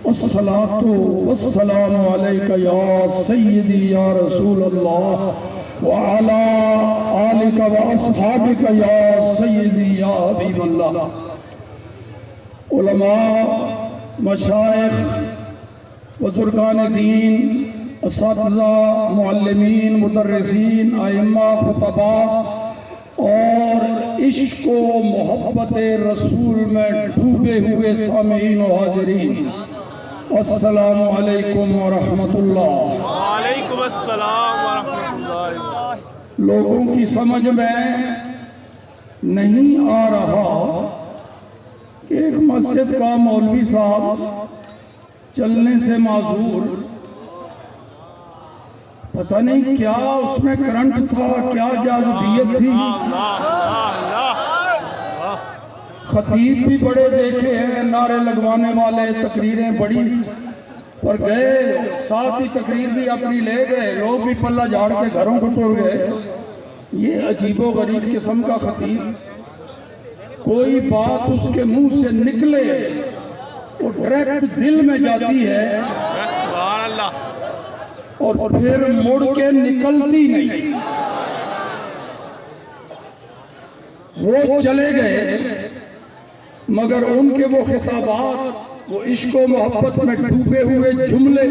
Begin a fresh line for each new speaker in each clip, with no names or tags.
अस्सलातु वस्सलामु अलैका या सय्यदी या रसूल अल्लाह व अला आलिका व अस्हाबिका या सय्यदी या हबीब अल्लाह। उलमा, मशाइख, बुजुर्गान दीन, असातिज़ा, मुअल्लिमीन, मुदर्रिसीन, आइम्मा, खुतबा और इश्क व मोहब्बत रसूल में डूबे हुए सामीन व हाज़रीन, अस्सलामु अलैकुम व रहमतुल्लाह।
वालेकुम अस्सलाम व रहमतुल्लाह।
लोगों की समझ में नहीं आ रहा कि एक मस्जिद का मौलवी साहब चलने से माजूर, पता नहीं क्या उसमें करंट था, क्या जाज़बियत थी। खतीब भी बड़े देखे हैं, नारे लगवाने वाले, तकरीरें बड़ी, पर गए साथ ही तकरीर भी अपनी ले गए, लोग भी पल्ला झाड़ के घरों को तोड़ गए। ये अजीबो गरीब किस्म का खतीब, कोई बात उसके मुंह से निकले वो डायरेक्ट दिल में जाती है और फिर मुड़ के निकलती नहीं। वो चले गए मगर उनके वो खिताबात, वो इश्क व मोहब्बत में डूबे हुए जुमले,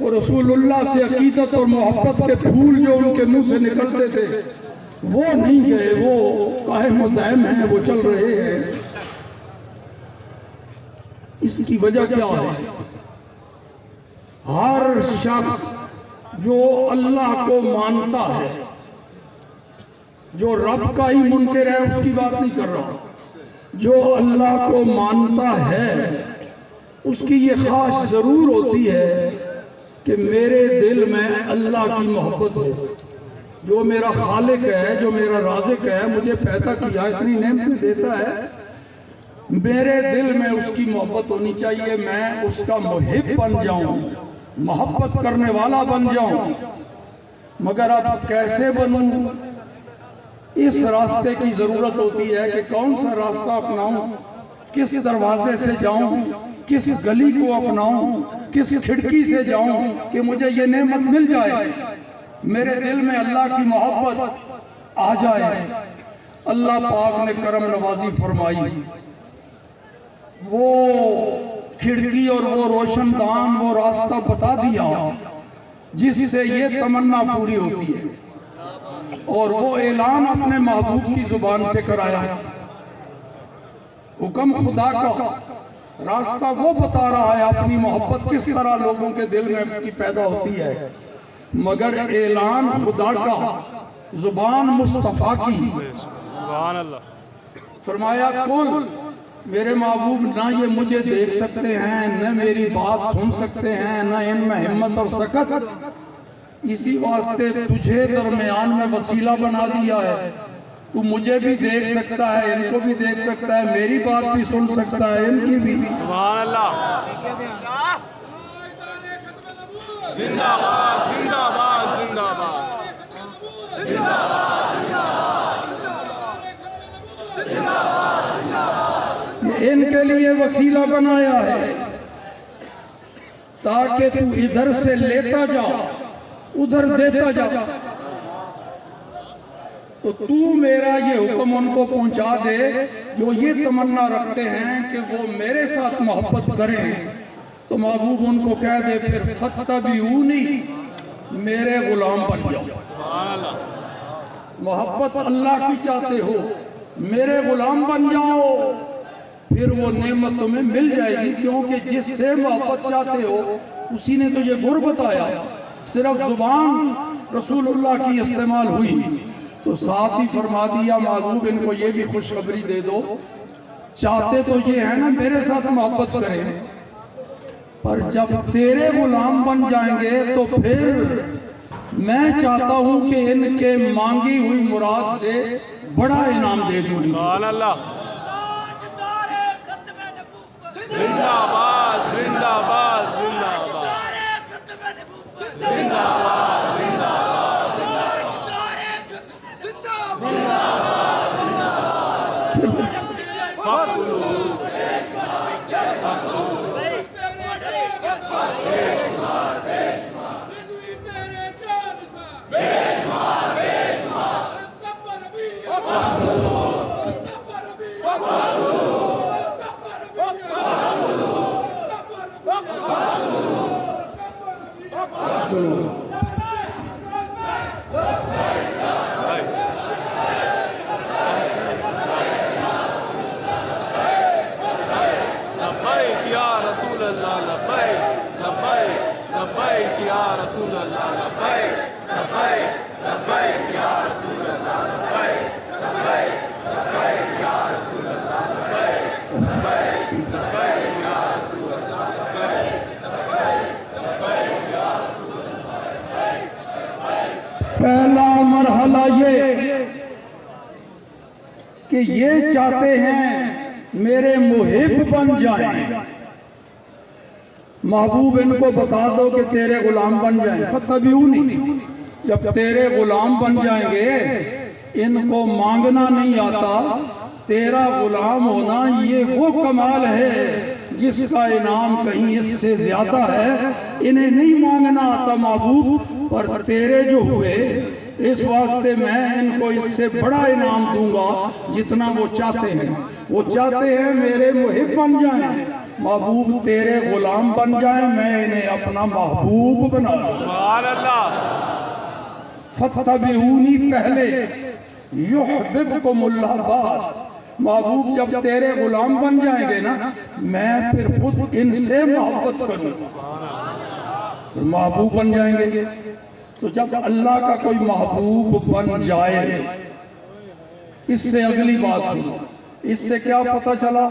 वो रसूलुल्लाह से अकीदत और मोहब्बत के फूल जो उनके मुंह से निकलते थे वो नहीं गए, वो कायम व दायम हैं, वो चल रहे हैं। इसकी वजह क्या है? हर शख्स जो अल्लाह को मानता है, जो रब का ही मुनकिर है, उसकी बात नहीं कर रहा, जो अल्लाह को मानता है उसकी ये ख्वाहिश जरूर होती है कि मेरे दिल में अल्लाह की मोहब्बत हो। जो मेरा खालिक है, जो मेरा राज़िक है, मुझे पैदा किया, इतनी नेमतें देता है, मेरे दिल में उसकी मोहब्बत होनी चाहिए। मैं उसका मुहिब बन जाऊं, मोहब्बत करने वाला बन जाऊं। मगर अब कैसे बनूं? इस रास्ते की जरूरत होती है कि कौन सा रास्ता अपनाऊं, किस दरवाजे से जाऊं, किस गली को अपनाऊं, किस खिड़की से जाऊं कि मुझे ये नेमत मिल जाए, मेरे दिल में अल्लाह की मोहब्बत आ जाए। अल्लाह पाक ने करम नवाजी फरमाई, वो खिड़की और वो रोशनदान, वो रास्ता बता दिया जिससे ये तमन्ना पूरी होती है। और वो ऐलान अपने महबूब की जुबान से कराया। हुक्म खुदा का रास्ता वो बता रहा है, अपनी मोहब्बत किस तरह लोगों के दिल में की पैदा होती है। मगर ऐलान खुदा का, जुबान मुस्तफा की।
सुभान अल्लाह।
फरमाया कुल, मेरे महबूब ना ये मुझे देख सकते हैं, न मेरी बात सुन सकते हैं, न इनमें हिम्मत और सकत, इसी वास्ते तुझे दरमियान में वसीला बना दिया है। तू मुझे भी देख सकता है, इनको भी देख सकता है, मेरी बात भी सुन सकता है, इनकी भी।
सुभान अल्लाह। जिंदाबाद जिंदाबाद जिंदाबाद
इनके लिए वसीला बनाया है ताकि तू इधर से लेता जा, उधर देता जा। तो तू मेरा ये हुक्म उनको पहुंचा दे जो ये तमन्ना रखते हैं कि वो मेरे साथ मोहब्बत करें। तो महबूब उनको कह दे फिर फत्तबिऊनी, मेरे गुलाम बन जाओ।
सुभान अल्लाह।
मोहब्बत अल्लाह की चाहते हो, मेरे गुलाम बन जाओ, फिर वो नेमत तुम्हें मिल जाएगी। क्योंकि जिससे मोहब्बत चाहते हो उसी ने तो ये गुर बताया। सिर्फ जुबान रसूलुल्लाह की इस्तेमाल हुई तो साथ ही फरमा दिया महबूब इनको ये भी खुशखबरी दे दो, चाहते तो ये है ना मेरे साथ मोहब्बत करें, पर जब तेरे गुलाम बन जाएंगे तो फिर मैं चाहता हूं कि इनके मांगी हुई मुराद से बड़ा इनाम दे दूं।
सुभान अल्लाह। जिंदाबाद जिंदाबाद जिंदाबाद जिंदाबाद जिंदाबाद।
सुनो
लब्बैक या रसूल अल्लाह लब्बैक लब्बैक लब्बैक या रसूल अल्लाह लब्बैक लब्बैक लब्बैक या रसूल अल्लाह लब्बैक लब्बैक लब्बैक या रसूल अल्लाह लब्बैक लब्बैक लब्बैक या रसूल अल्लाह लब्बैक लब्बैक लब्बैक या रसूल
पहला मरहला ये कि ये चाहते हैं मेरे मुहिब बन जाएं। महबूब इनको बता दो कि तेरे गुलाम बन जाएं। फत्तबिऊनी, जब तेरे गुलाम बन जाएंगे, इनको मांगना नहीं आता, तेरा गुलाम होना ये वो कमाल है जिसका इनाम कहीं इससे ज्यादा है। इन्हें नहीं मांगना आता महबूब, पर तेरे जो हुए इस वास्ते मैं इनको इससे बड़ा इनाम दूंगा जितना वो चाहते हैं। वो चाहते हैं मेरे मुहिब बन जाएं, महबूब तेरे गुलाम बन जाएं, मैं इन्हें अपना महबूब बना दूं।
सुभान अल्लाह।
फत्तबिऊनी पहले, युहब्बुकुमुल्लाह बाद। महबूब जब तेरे गुलाम बन जाएंगे ना, मैं फिर खुद इनसे मोहब्बत करूंगा, महबूब बन जाएंगे। तो जब अल्लाह का कोई महबूब बन जाए, इससे अगली बात सुनो, इससे क्या पता चला?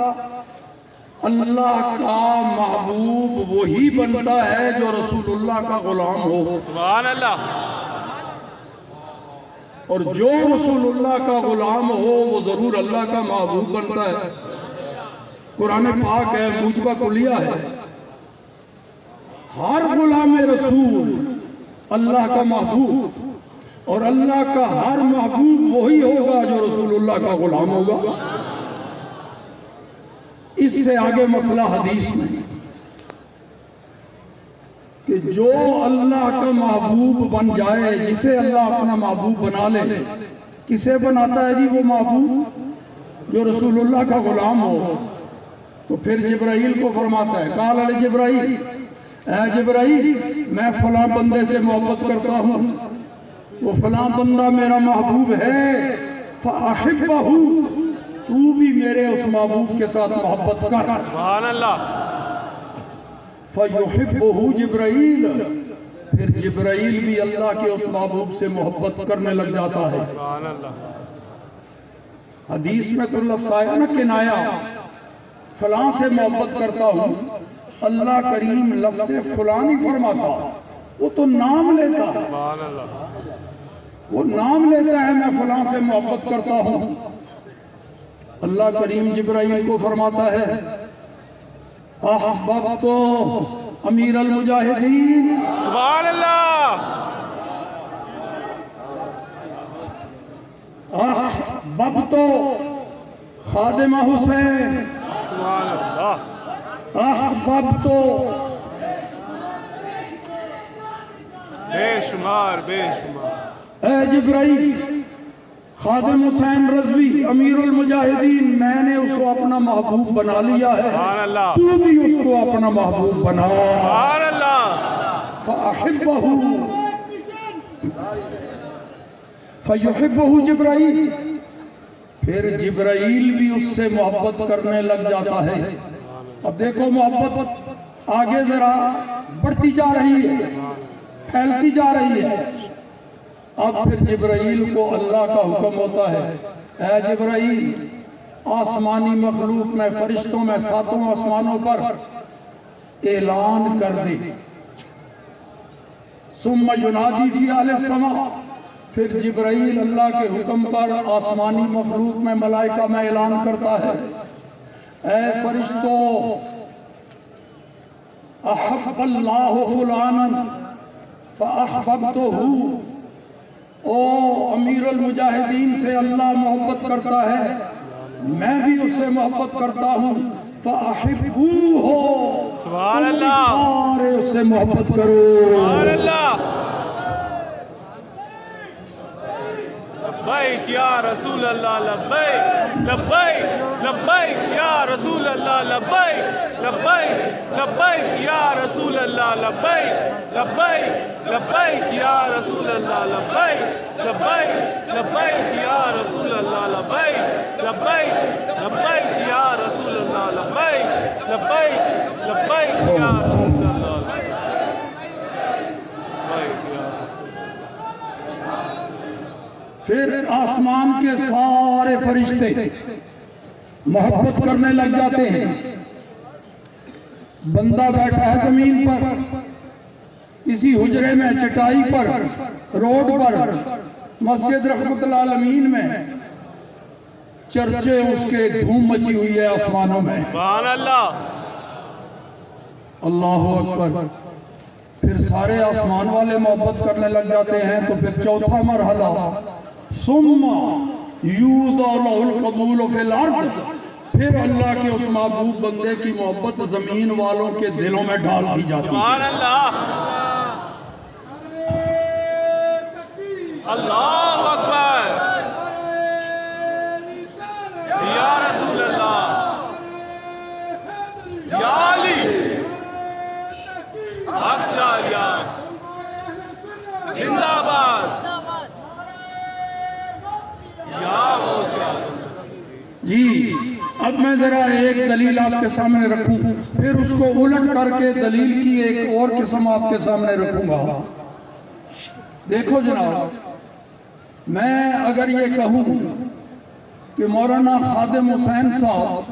अल्लाह का महबूब वही बनता है जो रसूलुल्लाह का गुलाम हो।
सुभान अल्लाह।
और जो रसूलुल्लाह का गुलाम हो वो जरूर अल्लाह का महबूब बनता है। कुरान पाक है, मुजबा कुलिया है, हर गुलाम रसूल अल्लाह का महबूब, और अल्लाह का हर महबूब वही होगा जो रसूलुल्लाह का गुलाम होगा। इससे आगे मसला हदीस में कि जो अल्लाह का महबूब बन जाए, जिसे अल्लाह अपना महबूब बना ले, किसे बनाता है जी वो महबूब? जो रसूलुल्लाह का गुलाम हो। तो फिर जिब्राइल को फरमाता है, काल अल जिब्राइल, ऐ जिब्राइल मैं फलां बंदे से मोहब्बत करता हूँ, वो फलां बंदा मेरा महबूब है, फ़अहिब्बहू, तू भी मेरे उस महबूब के साथ मोहब्बत कर।
सुभान अल्लाह।
फ़युहिब्बुहू जिब्राइल, फिर जिब्राइल भी अल्लाह के उस महबूब से मोहब्बत करने लग जाता है।
सुभान अल्लाह।
हदीस में तो लफ्ज़ आया ना किनाया, फलां से मोहब्बत करता हूँ, अल्लाह करीम लफ्ज़ से फलां नहीं फरमाता, वो तो नाम लेता है।
सुभान अल्लाह।
वो नाम लेता है, मैं फलां से मोहब्बत करता हूँ। अल्लाह करीम जिब्राइल को फरमाता है, अहबब्तु अमीर अल मुजाहिदीन,
सुभान अल्लाह।
अहबब्तु खादिम हुसैन,
सुभान अल्लाह।
अहबब्तु,
बेशुमार बेशुमार।
ऐ जिब्राइल, खादिम हुसैन रज़वी अमीरुल मुजाहिदीन, मैंने उसको अपना महबूब बना लिया है,
सुभान अल्लाह।
तू भी उसको अपना महबूब बना।
सुभान अल्लाह।
फ़अहिब्बहू, फ़युहिब्बहू जिब्राइल, फिर जिब्राइल भी उससे मोहब्बत करने लग जाता है। अब देखो मोहब्बत आगे जरा बढ़ती जा रही है, फैलती जा रही है। अब फिर जिब्राइल को अल्लाह का हुक्म होता है, ऐ जिब्राइल, आसमानी मखलूक में, फरिश्तों में, सातों आसमानों पर ऐलान कर दे। सुम्मा युनादी फी आले समा, फिर जिब्राइल अल्लाह के हुक्म पर आसमानी मखलूक में, मलाइका में ऐलान करता है, ऐ फरिश्तों, अहब्बल्लाहु फुलानन फ़अहबब्तुहू, ओ अमीरुल मुजाहिदीन से अल्लाह मोहब्बत करता है, मैं भी उससे मोहब्बत करता हूँ, फ़अहिब्बूहू,
सुभान अल्लाह।
सारे उससे मोहब्बत करो।
सुभान अल्लाह। लब्बैक या रसूल अल्लाह लब्बैक लब्बैक लब्बैक या रसूल अल्लाह लब्बैक लब्बैक लब्बैक या रसूल अल्लाह लब्बैक लब्बैक लब्बैक या रसूल अल्लाह लब्बैक लब्बैक लब्बैक या रसूल अल्लाह लब्बैक लब्बैक लब्बैक या रसूल अल्लाह लब्बैक लब्बैक लब्बैक या रसूल अल्लाह लब्बैक या रसूल।
फिर आसमान के सारे फरिश्ते मोहब्बत करने लग जाते हैं। बंदा बैठा है जमीन पर, किसी हुजरे में, चटाई पर, रोड पर, मस्जिद रहमतुल आलमीन में, चर्चे उसके धूम मची हुई है आसमानों में।
सुभान अल्लाह
अल्लाह अकबर। फिर सारे आसमान वाले मोहब्बत करने लग जाते हैं। तो फिर चौथा मरहला, सुम्मा यूज़अल कबूल फिल अर्द, फिर अल्लाह के उस महबूब बंदे की मोहब्बत जमीन वालों के दिलों में डाल दी जाती है।
सुभान अल्लाह अल्लाहु अकबर या रसूल अल्लाह या अली अक्चारिया जिंदाबाद या गौसे आज़म।
जी, अब मैं जरा एक दलील आपके सामने रखूं, फिर उसको उलट करके दलील की एक और किस्म आपके सामने रखूंगा। देखो जनाब, मैं अगर ये कहूं कि मौलाना खादिम हुसैन साहब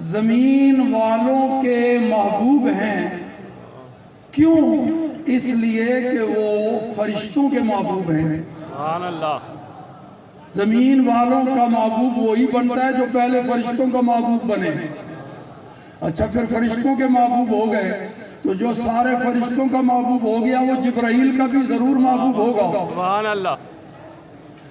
जमीन वालों के महबूब हैं, क्यों? इसलिए कि वो फरिश्तों के महबूब हैं।
सुभान अल्लाह।
जमीन वालों का महबूब वही बनता है जो पहले फरिश्तों का महबूब बने। अच्छा, फिर फरिश्तों के महबूब हो गए तो जो सारे फरिश्तों का महबूब हो गया वो जिब्राइल का भी जरूर महबूब होगा।
सुभान अल्लाह।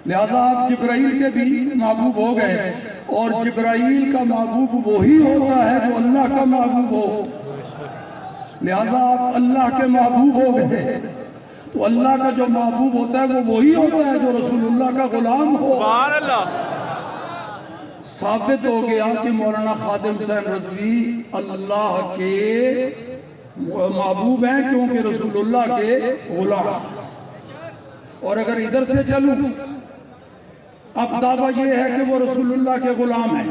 लिहाजा आप जिब्राइल के भी महबूब हो गए, और जिब्राइल का महबूब वही होता है जो अल्लाह का महबूब हो। लिहाजा आप अल्लाह के महबूब हो गए। तो अल्लाह का जो महबूब होता है वो वही होता है जो रसूलुल्लाह का गुलाम हो।
सुभान अल्लाह।
साबित हो गया कि मौलाना खादिम हुसैन रज़वी अल्लाह के महबूब हैं, क्योंकि रसूलुल्लाह के गुलाम। और अगर इधर से चलूं, अब दावा ये है कि वो रसूलुल्लाह के गुलाम हैं।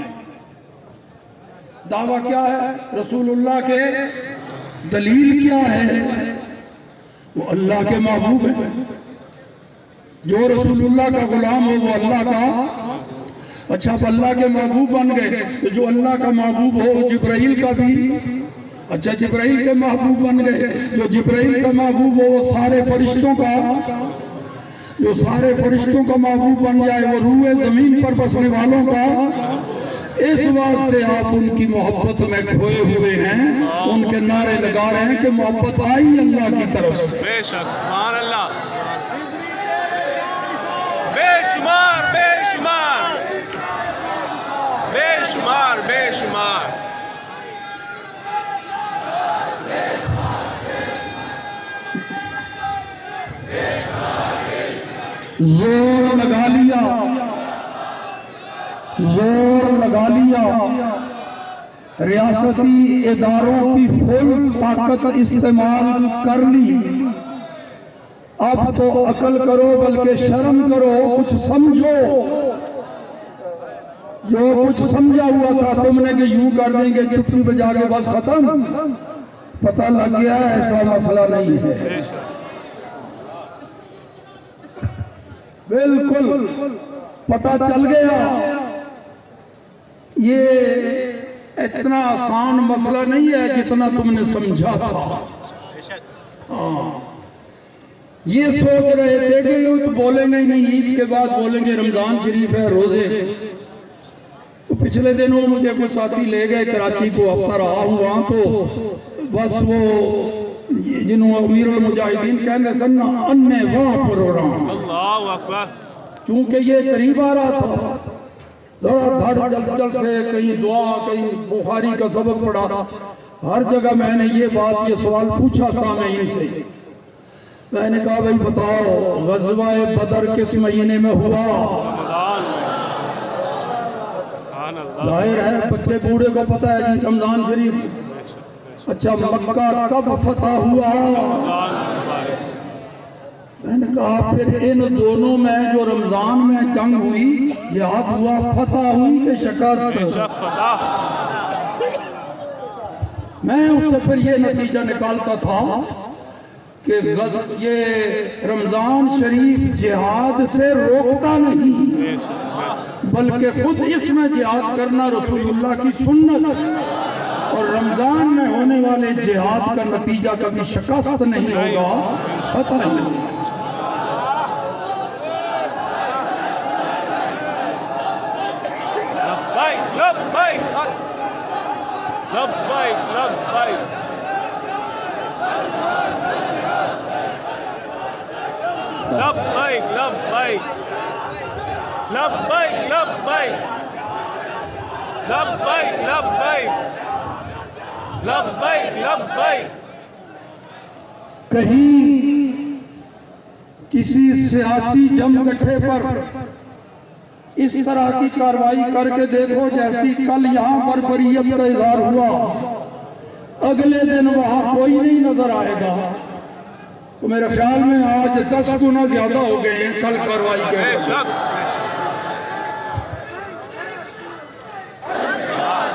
दावा क्या है? रसूलुल्लाह के। दलील क्या है? वो अल्लाह के महबूब है। जो रसूलुल्लाह का गुलाम हो वो अल्लाह का। अच्छा, अब अल्लाह के महबूब बन गए तो जो अल्लाह का महबूब हो जिब्राइल का भी। अच्छा, जिब्राइल के महबूब बन गए, जो जिब्राइल का महबूब हो वो सारे फरिश्तों का। जो सारे फरिश्तों का महबूब बन जाए वो रूए जमीन पर बसने वालों का। इस वास्ते आप उनकी मोहब्बत में खोए हुए हैं, उनके नारे लगा रहे हैं कि मोहब्बत आई अल्लाह की तरफ से।
बेशक। सुभान अल्लाह। बेशुमार बेशुमार बेशुमार बेशुमार।
जोर लगा लिया, जोर लगा लिया। रियासती इदारों की फुल ताकत इस्तेमाल कर ली। अब तो अकल करो, बल्कि शर्म करो, कुछ समझो। जो कुछ समझा हुआ था तुमने कि यूं कर देंगे चुप्पी बजा के बस खत्म, पता लग गया ऐसा मसला नहीं है। बिल्कुल पता चल गया ये इतना आसान मसला नहीं है जितना तुमने समझा था। हाँ, ये सोच रहे थे कि यूं तो बोलेंगे नहीं, ईद के बाद बोलेंगे रमजान शरीफ है, रोजे। तो पिछले दिनों मुझे कुछ साथी ले गए कराची को, हफ्ता रहा हूँ वहां। तो बस वो जिन्होंने अमीरुल मुजाहिदीन कहने सन अन्य वाह प्रोग्राम,
अल्लाहु अकबर।
क्योंकि ये करीब आ रहा था, धड़ जल से कहीं दुआ, कहीं बुखारी का सबक पढ़ा, हर जगह मैंने ये बात, ये सवाल पूछा सामईन से। मैंने कहा भाई बताओ, गज़वा बदर किस महीने में हुआ?
सुभान अल्लाह।
जाहिर है बच्चे बूढ़े को पता है कि रमजान शरीफ। अच्छा, मक्का कब फतह हुआ?
रमजान मुबारक।
मैंने कहा फिर इन दोनों में जो रमजान में जंग हुई, जिहाद हुआ, फतह हुई कि शिकस्त?
बेशक फतह।
मैं उससे फिर ये नतीजा निकालता था कि ये रमजान शरीफ जिहाद से रोकता नहीं, बल्कि खुद इसमें जिहाद करना रसूलुल्लाह की सुन्नत है। और रमजान में होने वाले जिहाद का नतीजा कभी शिकस्त नहीं होगा, फतह नहीं।
लब्बैक लब्बैक लब्बैक लब्बैक लब्बैक लब्बैक लब्बैक लब्बैक लब्बैक लब्बैक लब्बैक।
कहीं किसी सियासी जमगठे पर इस तरह की कार्रवाई करके देखो जैसी कल यहाँ बर्बरियत का इजहार हुआ, अगले दिन वहां कोई नहीं नजर आएगा। तो मेरे ख्याल में आज 10 गुना ज्यादा हो गए हैं कल कार्रवाई के।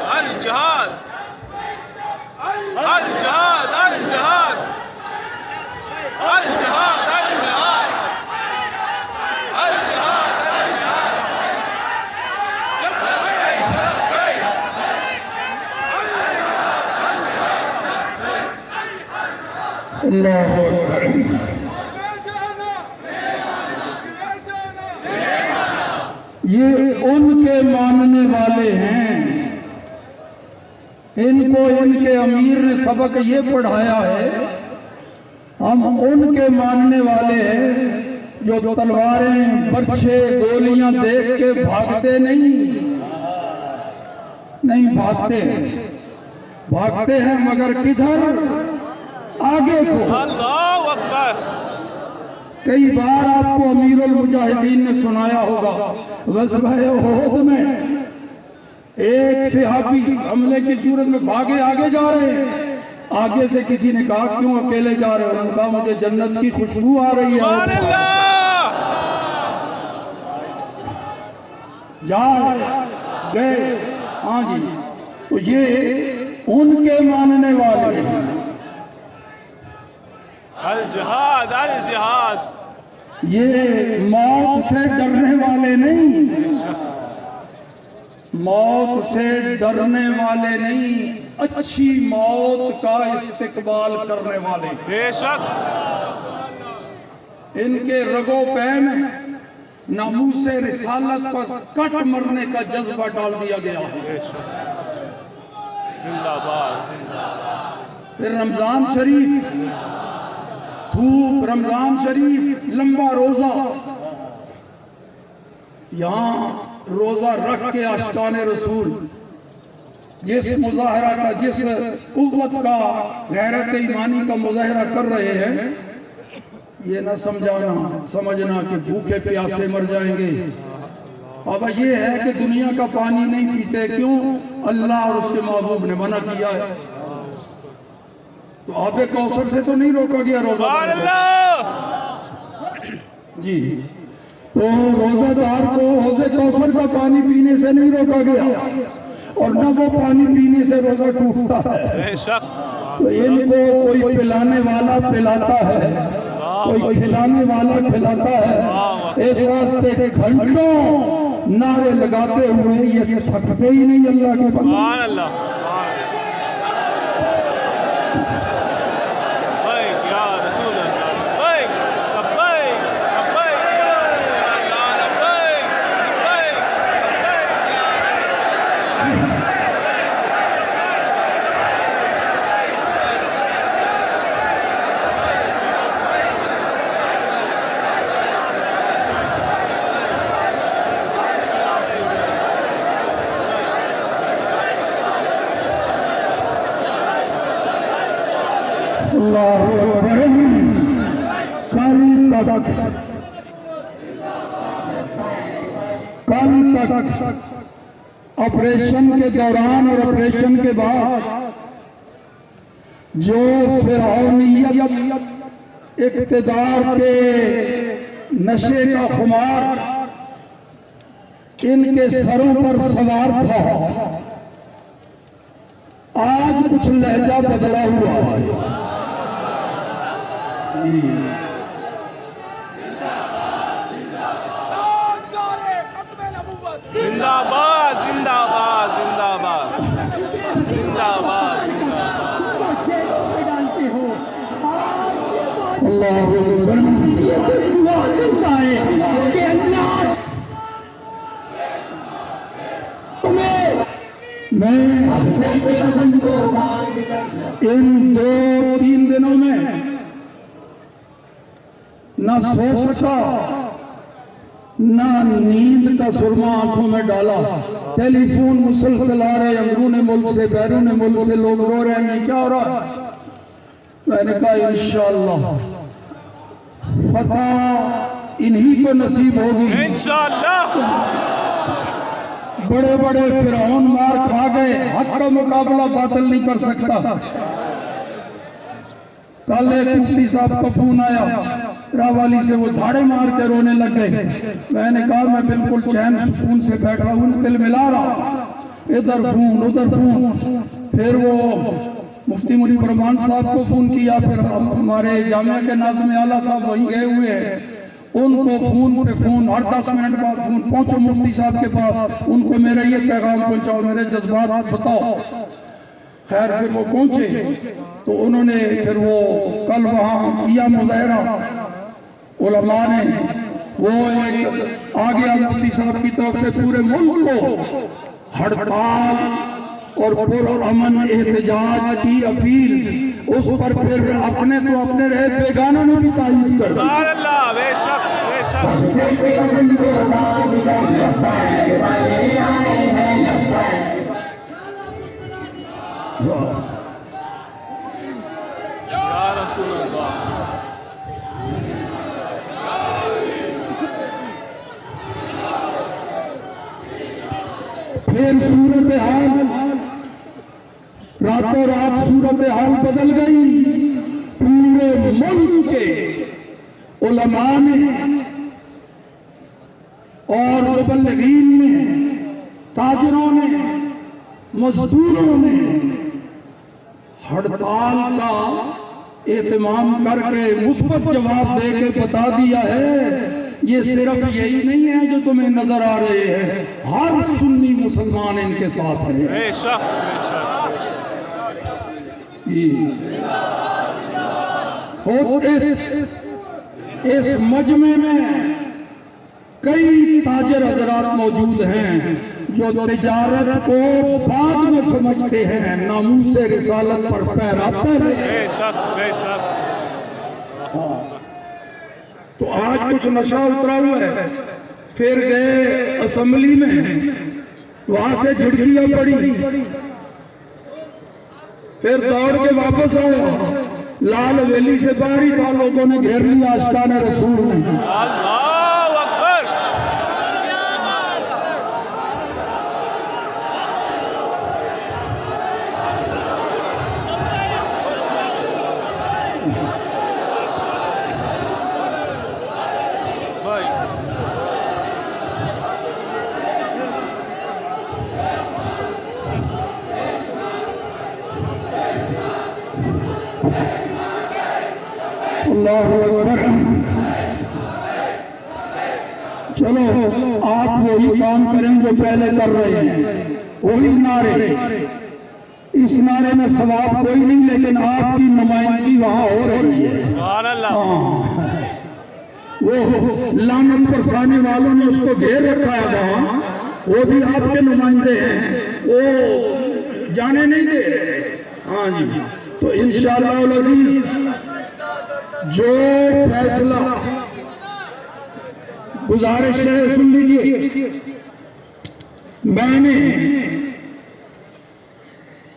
अल जहाद अल जहाद अल जहाद अल जहाद अल जहाद अल जहाद।
ये उनके मानने वाले हैं, इनको इनके अमीर ने सबक ये पढ़ाया है। हम उनके मानने वाले हैं जो तलवारें, बर्छे, गोलियां देख के भागते नहीं भागते, भागते हैं मगर किधर? आगे को।
अल्लाहु अकबर।
कई बार आपको अमीरुल मुजाहिदीन ने सुनाया होगा, ग़ज़वा उहद में एक सहाबी हमले की सूरत में भागे आगे जा रहे हैं। आगे से किसी ने कहा क्यों अकेले जा रहे हो? उन्होंने कहा मुझे जन्नत की खुशबू आ रही है। जा गए। हाँ जी, तो ये उनके मानने वाले हैं।
अल जिहाद अल जिहाद।
ये मौत से डरने वाले नहीं, मौत से डरने वाले नहीं, अच्छी मौत का इस्तिकबाल करने वाले।
बेशक
इनके रगो पै में नामूसे रिसालत पर कट मरने का जज्बा डाल दिया गया है।
जिंदाबाद।
फिर रमजान शरीफ, धूप, रमजान शरीफ, लंबा रोजा, यहाँ रोजा रख के आशिकाने रसूल जिस मुजाहरा का, जिस कुव्वत का, गैरत ईमानी का मुजाहरा कर रहे हैं, ये ना समझना कि भूखे प्यासे मर जाएंगे। अब ये है कि दुनिया का पानी नहीं पीते, क्यों? अल्लाह और उसके महबूब ने मना किया है। तो आबे कौसर से तो नहीं रोका गया रोजा जी, तो रोजादार को हौज़े कौसर का पानी पीने से नहीं रोका गया, और न वो पानी पीने से रोजा टूटता है। तो इनको कोई पिलाने वाला पिलाता है, कोई खिलाने वाला खिलाता है। इस वास्ते घंटों नारे लगाते हुए ये थकते ही नहीं अल्लाह के बंदे। कल तक ऑपरेशन के दौरान और ऑपरेशन के बाद जो फिरौनियत इक़्तिदार के नशे का खुमार इनके सरों पर सवार था, आज कुछ लहजा बदला हुआ है।
जिंदाबाद जिंदाबाद जिंदाबाद जिंदाबाद
अल्लाह मैं इन 2-3 दिनों में न सो सका, न नींद का सुरमा आंखों में डाला। टेलीफोन मुसलसल आ रहे, अंदरून मुल्क से बैरून मुल्क से लोग रो रहे हैं, क्या हो रहा है? मैंने कहा इंशाअल्लाह फतह इन्हीं को नसीब होगी
इंशाअल्लाह।
बड़े बड़े फिरौन मार खा गए, हक का मुकाबला बातिल नहीं कर सकता। कल एक मुफ्ती साहब का फोन आया रावाली से, वो झाड़े मार के रोने लग गए। मैंने कहा मैं बिल्कुल चैन सुकून से बैठा हूँ, दिल मिला रहा, इधर फोन उधर फोन। फिर वो मुफ्ती मुनीब रहमान साहब को फोन किया, फिर हमारे जामिया के नाज़िम आला साहब वहीं गए हुए हैं, उनको फोन पे फोन, हर 10 मिनट बाद फोन, पहुंचो मुफ्ती साहब के पास, उनको मेरा ये पैगाम पहुंचाओ, मेरे जज्बात बताओ। खैर फिर वो पहुंचे तो उन्होंने फिर वो कल वहाँ किया मुजाहरा उलमा ने, वो एक आ गया मुफ्ती साहब की तरफ से पूरे मुल्क को हड़ताल और पुरअमन एहतजाज की अपील, उस पर फिर अपने तो अपने रहे, बेगानों ने भी तायीद कर दी।
अल्लाह बेशक बेशक। या रसूल अल्लाह।
फिर सूरत हाल रातों रात सूरत हाल बदल गई। पूरे मुल्क के उलमा ने और मुबल्लिगीन ने, ताजिरों ने, मजदूरों ने हड़ताल का एहतमाम करके मुस्बत जवाब देके बता दिया है ये सिर्फ यही नहीं है जो तुम्हें नजर आ रहे हैं, हर सुन्नी मुसलमान इनके साथ है।
बेशक बेशक
इस मजमे में कई ताजर हजरात मौजूद हैं जो तिजारत को बाद में समझते हैं, नामूसे रिसालत पर पैराते हैं।
बेशक बेशक।
तो आज कुछ नशा उतरा हुआ है। फिर गए असेंबली में, वहां से झुड़कियां पड़ी, फिर दौड़ के वापस आए, लाल हवेली से बाहर ही था, लोगों ने घेर लिया आशिकाने रसूल में।
अल्लाहु अकबर। भाई
अल्लाहु अकबर। चलो आप वही काम करें जो पहले कर रहे हैं, वही नारे। इस नारे में सवाब कोई नहीं, लेकिन आपकी नुमाइंदगी वहां हो रही है।
सुभान अल्लाह।
वो लानत बरसाने वालों ने उसको घेर रखा है वहां, वो भी आपके नुमाइंदे हैं, वो जाने नहीं दे रहे। हाँ जी, तो इंशाअल्लाह अज़ीज़ जो फैसला, गुजारिश है सुन लीजिए, मैंने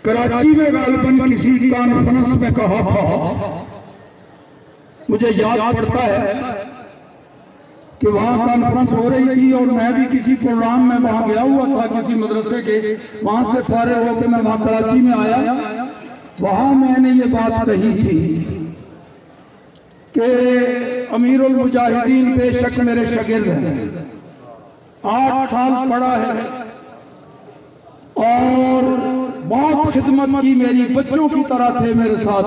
कराची में गालिबन किसी कॉन्फ्रेंस में कहा था, मुझे याद पड़ता है कि वहाँ कॉन्फ्रेंस हो रही थी और मैं भी किसी प्रोग्राम में वहाँ गया हुआ था किसी मदरसे के, वहाँ से फारिग होकर मैं वहाँ कराची में आया। वहाँ मैंने ये बात कही थी कि अमीरुल मुजाहिदीन बेशक मेरे शागिर्द हैं, 8 साल पढ़ा है और बहुत खिदमत की, मेरी बच्चों की तरह थे मेरे साथ।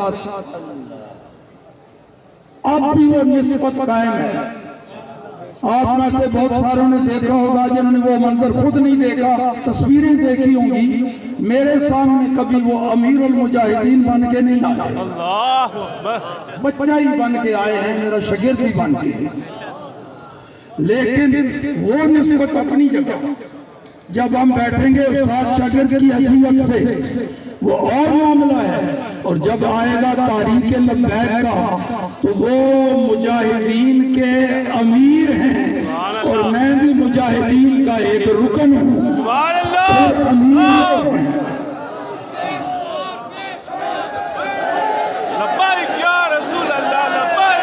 अब भी वो निस्बत कायम है। आप में से बहुत सारों ने देखा होगा, जिन्होंने वो मंजर खुद नहीं देखा, तस्वीरें देखी होंगी, मेरे सामने कभी वो अमीरुल मुजाहिदीन बन के नहीं आए,
अल्लाह अकबर,
बच्चा ही बन के आए हैं, मेरा शागिर्द ही बन के। लेकिन वो निस्बत अपनी जगह, जब हम बैठेंगे उस्ताद शागिर्द की हैसियत से वो और मामला है। और जब आएगा तारीख लब्बैक का तो वो मुजाहिदीन के अमीर हैं और मैं भी मुजाहिदीन का एक रुकन हूँ।
सुभान अल्लाह,
अमीर हैं।
लब्बैक या रसूल अल्लाह, लब्बैक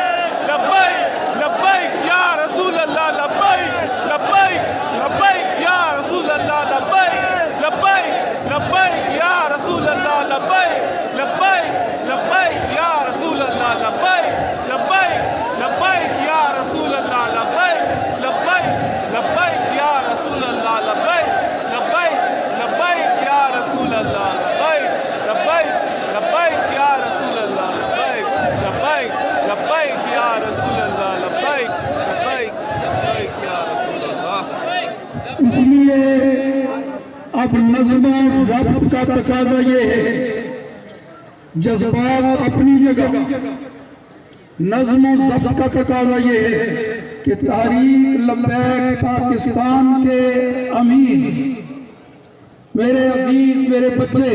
लब्बैक लब्बैक या रसूल अल्लाह, लब्बैक लब्बैक लब्बैक या रसूल अल्लाह, लब्बैक लब्बैक लब्बैक या रसूल अल्लाह, लब्बैक लब्बैक लब्बैक या रसूल अल्लाह, लब्बैक लब्बैक लब्बैक या रसूल अल्लाह, लब्बैक लब्बैक लब्बैक या रसूल अल्लाह, लब्बैक लब्बैक लब्बैक या रसूल अल्लाह, लब्बैक लब्बैक लब्बैक या रसूल अल्लाह, लब्बैक लब्बैक लब्बैक या रसूल अल्लाह, लब्बैक लब्बैक लब्बैक या रसूल अल्लाह।
इसलिए अब नज़्म और ज़ब्त का तकाज़ा ये है, जज्बात अपनी जगह, नज़्म और ज़ब्त का तकाज़ा ये है कि तारीख लब्बैक पाकिस्तान के अमीर, मेरे अजीज, मेरे बच्चे,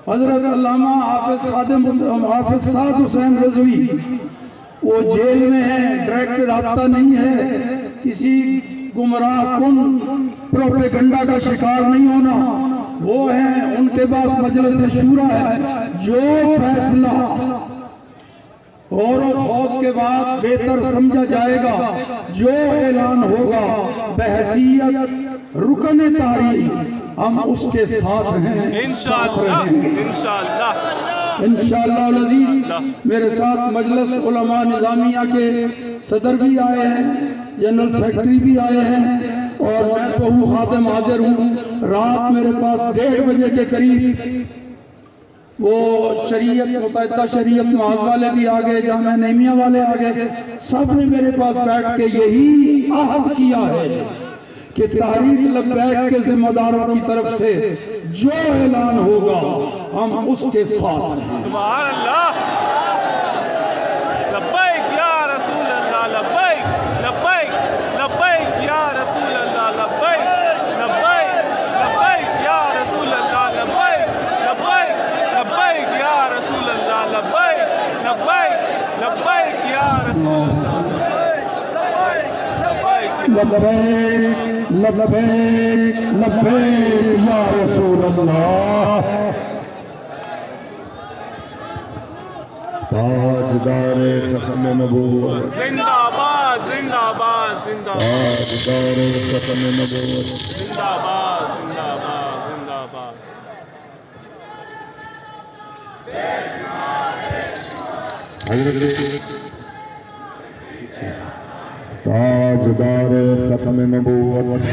हजरत अल्लामा हाफिज साद हुसैन रज़वी, वो जेल में है, डायरेक्ट राब्ता नहीं है, किसी गुमराह कुन प्रोपेगेंडा का शिकार नहीं होना। वो है, उनके पास मजलिस शूरा है, जो फैसला और फौज के बाद बेहतर समझा जाएगा, जो ऐलान होगा बहसीयत रुकन तारीख, हम उसके साथ हैं
इंशाअल्लाह इंशाअल्लाह
इंशाअल्लाह अज़ीज़। मेरे साथ मजलिस उलमा निज़ामिया के सदर भी आए हैं, जनरल सेक्रेटरी भी आए हैं और मैं बहु खातिम हाजिर हूँ। रात मेरे पास 1:30 बजे के करीब वो शरीयत मुतहदा शरीयत महाज वाले भी आ गए, जामिया नईमिया वाले आ गए, सब ने मेरे पास बैठ के यही आहद किया है कि तारीख लब्बैक के जिम्मेदारों की तरफ से जो ऐलान होगा हम उसके साथ हैं।
सुभान अल्लाह, लब्बैक या रसूल अल्लाह, लब्बैक लब्बैक लब्बैक या रसूल अल्लाह, लब्बैक लब्बैक लब्बैक या रसूल अल्लाह, लब्बैक लब्बैक लब्बैक या रसूल अल्लाह, लब्बैक लब्बैक लब्बैक या रसूल अल्लाह,
लब्बैक लब्बैक लब्बैक या रसूल अल्लाह। ताजदारे खत्म नबूवत
जिंदाबाद जिंदाबाद जिंदाबाद,
ताजदारे खत्म नबूवत
जिंदाबाद जिंदाबाद जिंदाबाद।
ताजदारे खत्म नबूवत।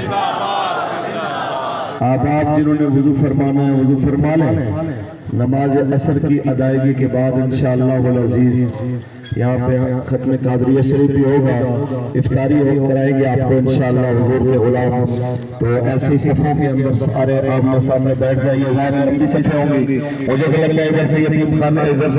आप जिन्होंने वुजू फरमाना है वुजू फरमा लें। नमाज असर की अदायगी के बाद इंशाअल्लाह वल अजीज यहाँ पे खत्म कादरिया शरीफ भी होगा, इफ्तारी कराएंगे आपको इंशाअल्लाह हुजूर के गुलाम। तो ऐसे ही सफ़ों के अंदर सारे आमने सामने बैठ जाइए, लंबी सफ़े होंगी। मुझे लगता है इधर से यतीम खाना, इधर से